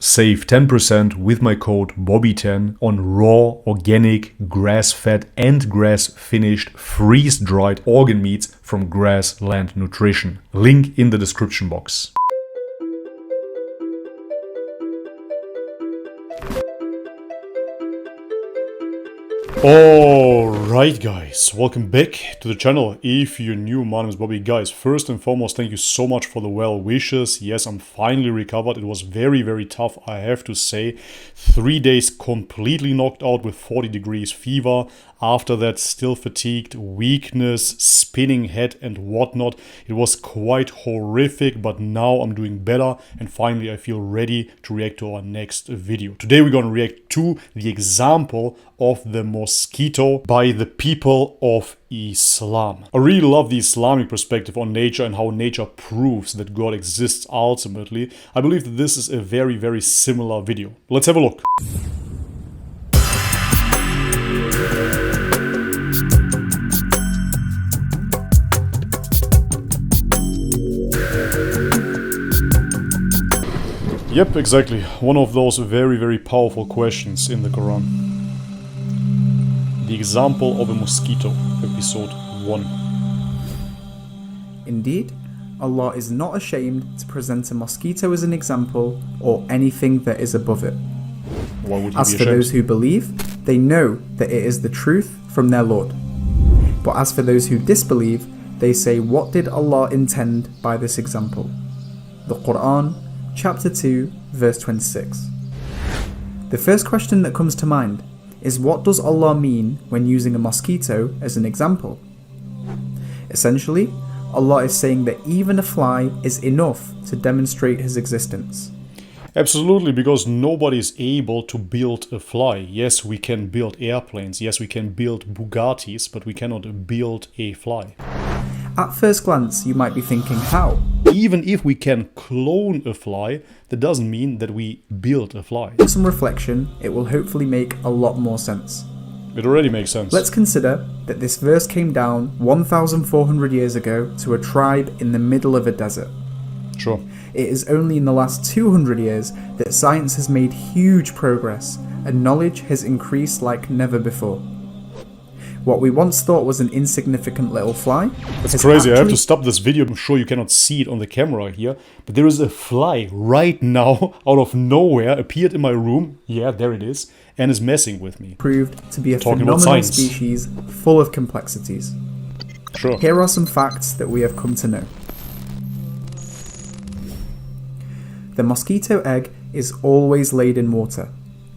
Save 10% with my code BOBBY10 on raw, organic, grass-fed and grass-finished, freeze-dried organ meats from Grassland Nutrition. Link in the description box. Alright guys, welcome back to the channel. If you're new, my name is Bobby. Guys, first and foremost, thank you so much for the well wishes. Yes, I'm finally recovered. It was very tough, I have to say. 3 days completely knocked out with 40 degrees fever. After that, still fatigued, weakness, spinning head and whatnot. It was quite horrific, but now I'm doing better and finally I feel ready to react to our next video. Today we're going to react to the example of the mosquito by the people of Islam. I really love the Islamic perspective on nature and how nature proves that God exists ultimately. I believe that this is a very similar video. Let's have a look. Yep, exactly. One of those very powerful questions in the Quran. The example of a mosquito, episode 1. Indeed, Allah is not ashamed to present a mosquito as an example or anything that is above it. Why would he As be for ashamed? those who believe, they know that it is the truth from their Lord. But as for those who disbelieve, they say, what did Allah intend by this example? The Quran, chapter 2, verse 26. The first question that comes to mind is, what does Allah mean when using a mosquito as an example? Essentially, Allah is saying that even a fly is enough to demonstrate his existence. Absolutely, because nobody is able to build a fly. Yes, we can build airplanes, yes, we can build Bugattis, but we cannot build a fly. At first glance, you might be thinking, how? Even if we can clone a fly, that doesn't mean that we build a fly. With some reflection, it will hopefully make a lot more sense. It already makes sense. Let's consider that this verse came down 1,400 years ago to a tribe in the middle of a desert. Sure. It is only in the last 200 years that science has made huge progress and knowledge has increased like never before. What we once thought was an insignificant little fly. That's crazy, I have to stop this video. I'm sure you cannot see it on the camera here, but there is a fly right now, out of nowhere, appeared in my room. Yeah, there it is, and is messing with me. Proved to be a phenomenal species full of complexities. Sure. Here are some facts that we have come to know. The mosquito egg is always laid in water.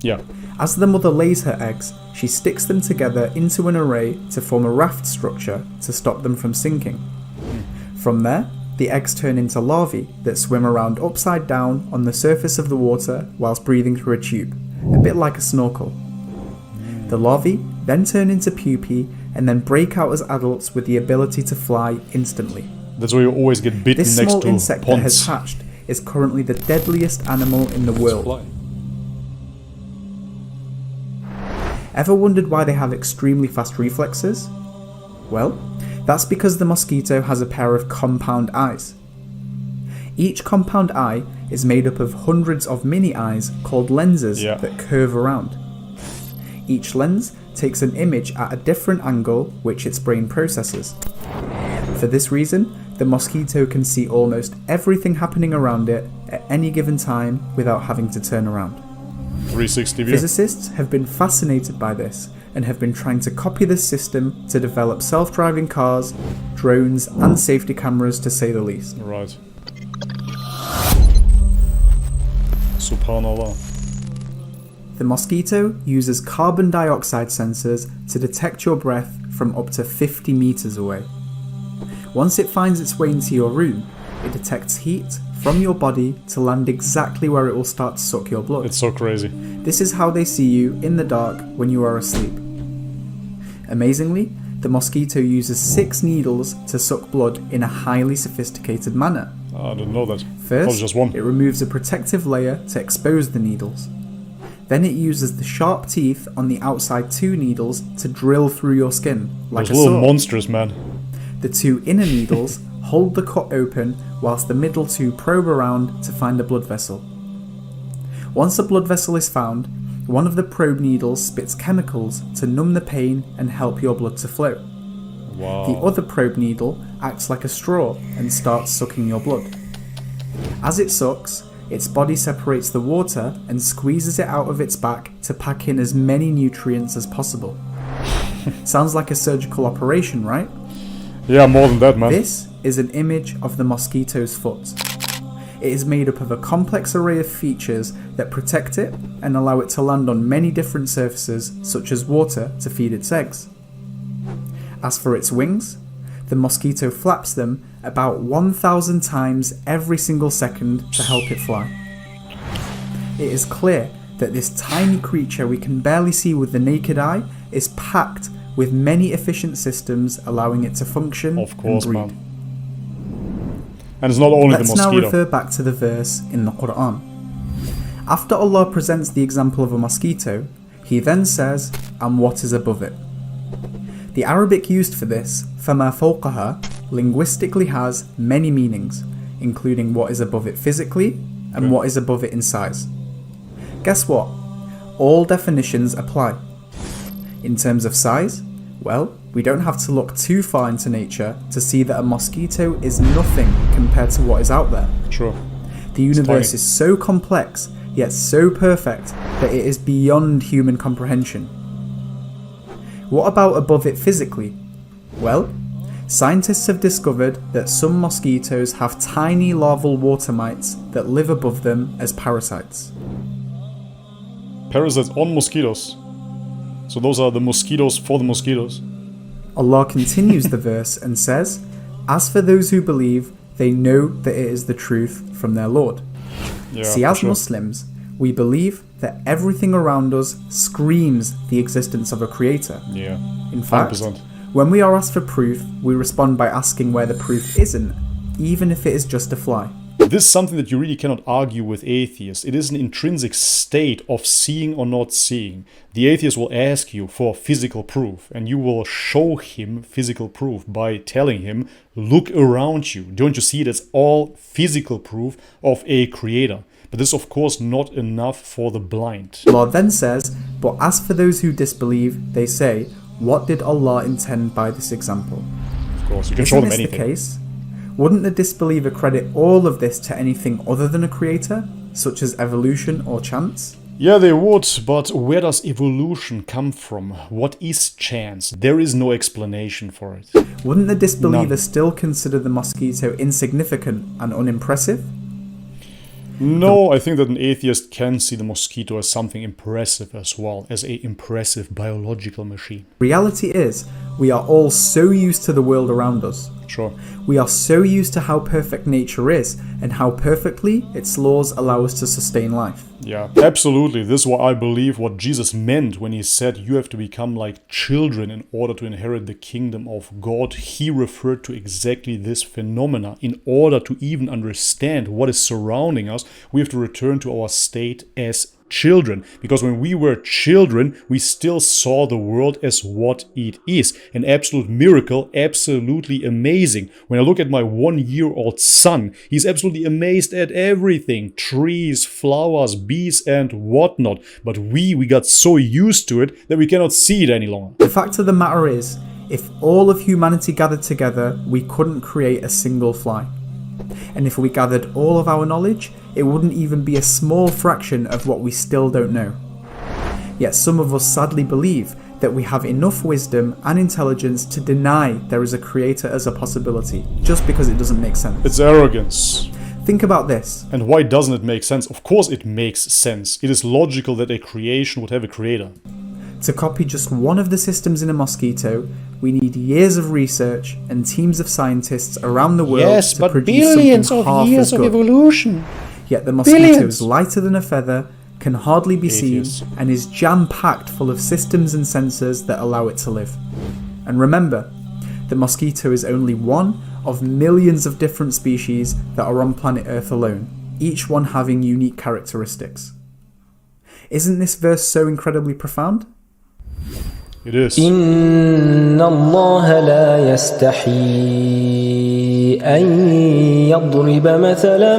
Yeah. As the mother lays her eggs, she sticks them together into an array to form a raft structure to stop them from sinking. From there, the eggs turn into larvae that swim around upside down on the surface of the water whilst breathing through a tube, a bit like a snorkel. The larvae then turn into pupae and then break out as adults with the ability to fly instantly. That's why you always get bitten This next small to insect ponds. that has hatched is currently the deadliest animal in the world. Ever wondered why they have extremely fast reflexes? Well, that's because the mosquito has a pair of compound eyes. Each compound eye is made up of hundreds of mini eyes called lenses that curve around. Each lens takes an image at a different angle which its brain processes. For this reason, the mosquito can see almost everything happening around it at any given time without having to turn around. 360 view. Physicists have been fascinated by this and have been trying to copy this system to develop self-driving cars, drones and safety cameras, to say the least. Right. Subhanallah. The mosquito uses carbon dioxide sensors to detect your breath from up to 50 meters away. Once it finds its way into your room, it detects heat from your body to land exactly where it will start to suck your blood. It's so crazy. This is how they see you in the dark when you are asleep. Amazingly, the mosquito uses 6 needles to suck blood in a highly sophisticated manner. I didn't know that. First, just one. it removes a protective layer to expose the needles. Then it uses the sharp teeth on the outside 2 needles to drill through your skin, like Those a little saw. monsters, man. The 2 inner needles hold the cut open whilst the middle 2 probe around to find a blood vessel. Once a blood vessel is found, one of the probe needles spits chemicals to numb the pain and help your blood to flow. Wow. The other probe needle acts like a straw and starts sucking your blood. As it sucks, its body separates the water and squeezes it out of its back to pack in as many nutrients as possible. Sounds like a surgical operation, right? Yeah, more than that, man. This is an image of the mosquito's foot. It is made up of a complex array of features that protect it and allow it to land on many different surfaces, such as water, to feed its eggs. As for its wings, the mosquito flaps them about 1,000 times every single second to help it fly. It is clear that this tiny creature we can barely see with the naked eye is packed with many efficient systems allowing it to function Of course, and breed. man. And it's not only Let's the mosquito. now refer back to the verse in the Quran. After Allah presents the example of a mosquito, He then says, and what is above it. The Arabic used for this, فَمَا فَوْقَهَا, linguistically has many meanings, including what is above it physically and what is above it in size. Guess what? All definitions apply. In terms of size, well, we don't have to look too far into nature to see that a mosquito is nothing compared to what is out there. Sure. The universe is so complex, yet so perfect, that it is beyond human comprehension. What about above it physically? Well, scientists have discovered that some mosquitoes have tiny larval water mites that live above them as parasites. Parasites on mosquitoes. So those are the mosquitoes for the mosquitoes. Allah continues the verse and says, "As for those who believe, they know that it is the truth from their Lord." Yeah, See, as Muslims, we believe that everything around us screams the existence of a creator. Yeah. In fact, 100%. when we are asked for proof, we respond by asking where the proof isn't, even if it is just a fly. This is something that you really cannot argue with atheists. It is an intrinsic state of seeing or not seeing. The atheist will ask you for physical proof, and you will show him physical proof by telling him, look around you. Don't you see that's all physical proof of a creator? But this is of course not enough for the blind. Allah then says, "But as for those who disbelieve, they say, what did Allah intend by this example?" Of course, you can show them Isn't this anything. the case? Wouldn't the disbeliever credit all of this to anything other than a creator, such as evolution or chance? Yeah, they would, but where does evolution come from? What is chance? There is no explanation for it. Wouldn't the disbeliever None. still consider the mosquito insignificant and unimpressive? No, I think that an atheist can see the mosquito as something impressive as well, as a impressive biological machine. Reality is, we are all so used to the world around us. Sure. We are so used to how perfect nature is and how perfectly its laws allow us to sustain life. Yeah, absolutely. This is what I believe what Jesus meant when he said you have to become like children in order to inherit the kingdom of God. He referred to exactly this phenomena. In order to even understand what is surrounding us, we have to return to our state as children, because when we were children we still saw the world as what it is, an absolute miracle, absolutely amazing. When I look at my 1-year-old son, he's absolutely amazed at everything, trees, flowers, bees and whatnot, but we got so used to it that we cannot see it any longer. The fact of the matter is, if all of humanity gathered together, we couldn't create a single fly. And if we gathered all of our knowledge, it wouldn't even be a small fraction of what we still don't know. Yet some of us sadly believe that we have enough wisdom and intelligence to deny there is a creator as a possibility, just because it doesn't make sense. It's arrogance. Think about this. And why doesn't it make sense? Of course it makes sense. It is logical that a creation would have a creator. To copy just one of the systems in a mosquito, we need years of research and teams of scientists around the world to produce billions something of half years as of good. evolution. Yet the mosquito Billions. is lighter than a feather, can hardly be Atheists. seen, and is jam-packed full of systems and sensors that allow it to live. And remember, the mosquito is only one of millions of different species that are on planet Earth alone, each one having unique characteristics. Isn't this verse so incredibly profound? It is. إن الله لا يستحي أن يضرب مثلا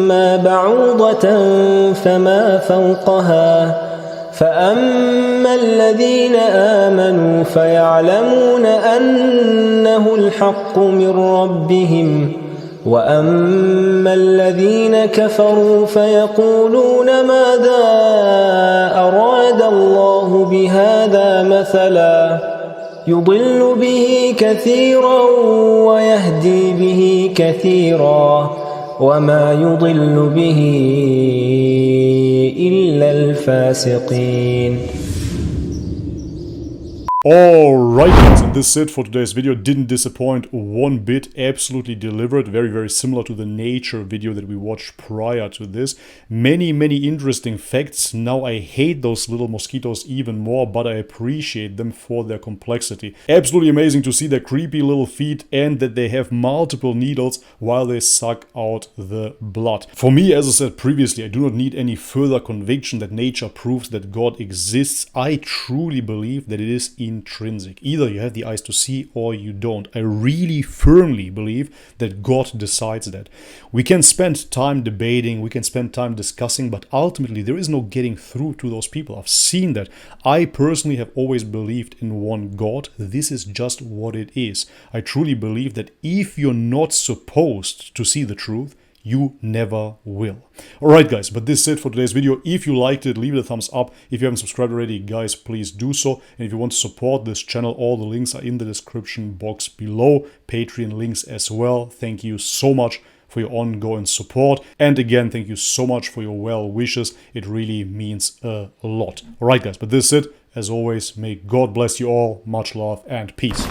ما بعوضة فما فوقها فأما الذين آمنوا فيعلمون أنه الحق من ربهم وأما الذين كفروا فيقولون ماذا أراد الله بهذا مثلا يضل به كثيرا ويهدي به كثيرا وما يضل به إلا الفاسقين. Alright guys, and this is it for today's video. Didn't disappoint one bit, absolutely delivered, very similar to the nature video that we watched prior to this. Many interesting facts. Now I hate those little mosquitoes even more, but I appreciate them for their complexity. Absolutely amazing to see their creepy little feet and that they have multiple needles while they suck out the blood. For me, as I said previously, I do not need any further conviction that nature proves that God exists. I truly believe that it is intrinsic. Either you have the eyes to see or you don't. I really firmly believe that God decides that. We can spend time debating, we can spend time discussing, but ultimately there is no getting through to those people. I've seen that. I personally have always believed in one God. This is just what it is. I truly believe that if you're not supposed to see the truth, you never will. Alright guys, but this is it for today's video. If you liked it, leave it a thumbs up. If you haven't subscribed already, guys, please do so. And if you want to support this channel, all the links are in the description box below. Patreon links as well. Thank you so much for your ongoing support. And again, thank you so much for your well wishes. It really means a lot. Alright guys, but this is it. As always, may God bless you all. Much love and peace.